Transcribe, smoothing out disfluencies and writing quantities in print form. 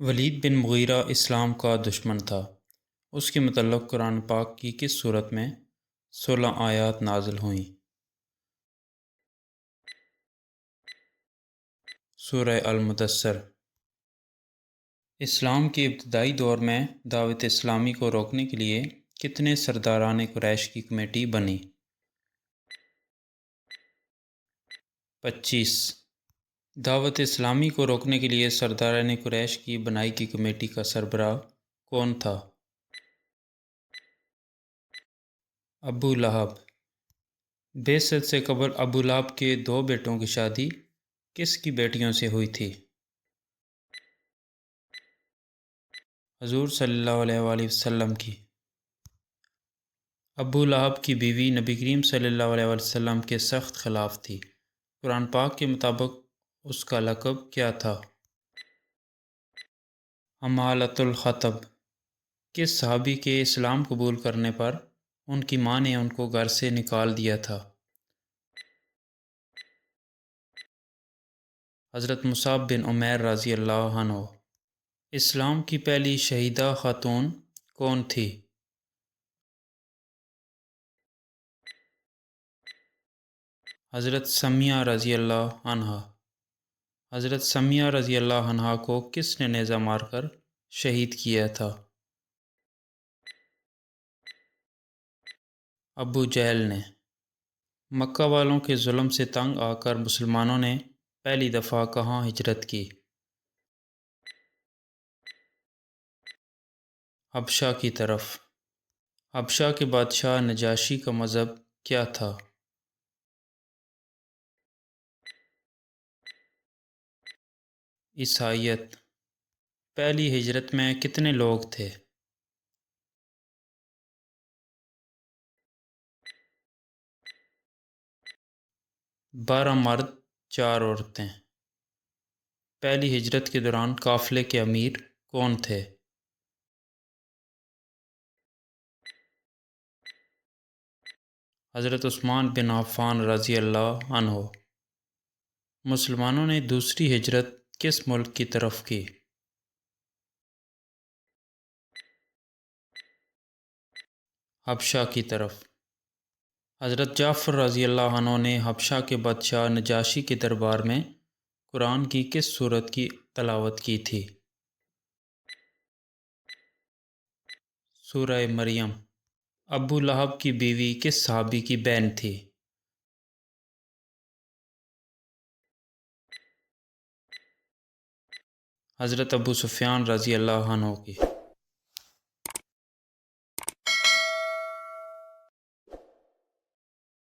ولید بن مغیرہ اسلام کا دشمن تھا۔ اس کے متعلق قرآن پاک کی کس صورت میں 16 آیات نازل ہوئیں؟ سورہ المدثر۔ اسلام کے ابتدائی دور میں دعوت اسلامی کو روکنے کے لیے کتنے سرداران قریش کی کمیٹی بنی؟ 25۔ دعوت اسلامی کو روکنے کے لیے سرداران قریش کی بنائی کی کمیٹی کا سربراہ کون تھا؟ ابو لہب۔ بعثت سے قبل ابو لہب کے 2 بیٹوں کی شادی کس کی بیٹیوں سے ہوئی تھی؟ حضور صلی اللہ علیہ وآلہ وسلم کی۔ ابو لہب کی بیوی نبی کریم صلی اللہ علیہ وسلم کے سخت خلاف تھی۔ قرآن پاک کے مطابق اس کا لقب کیا تھا؟ حمالۃ الحطب۔ کس صحابی کے اسلام قبول کرنے پر ان کی ماں نے ان کو گھر سے نکال دیا تھا؟ حضرت مصعب بن عمیر رضی اللہ عنہ۔ اسلام کی پہلی شہیدہ خاتون کون تھی؟ حضرت سمیہ رضی اللہ عنہا۔ حضرت سمیہ رضی اللہ عنہا کو کس نے نیزہ مار کر شہید کیا تھا؟ ابو جہل نے۔ مکہ والوں کے ظلم سے تنگ آ کر مسلمانوں نے پہلی دفعہ کہاں ہجرت کی؟ حبشہ کی طرف۔ حبشہ کے بادشاہ نجاشی کا مذہب کیا تھا؟ عیسائیت۔ پہلی ہجرت میں کتنے لوگ تھے؟ 12 مرد 4 عورتیں۔ پہلی ہجرت کے دوران قافلے کے امیر کون تھے؟ حضرت عثمان بن عفان رضی اللہ عنہ۔ مسلمانوں نے دوسری ہجرت کس ملک کی طرف کی؟ حبشہ کی طرف۔ حضرت جعفر رضی اللہ عنہ نے حبشہ کے بادشاہ نجاشی کے دربار میں قرآن کی کس سورت کی تلاوت کی تھی؟ سورہ مریم۔ ابو لہب کی بیوی کس صحابی کی بہن تھی؟ حضرت ابو سفیان رضی اللہ عنہ کی۔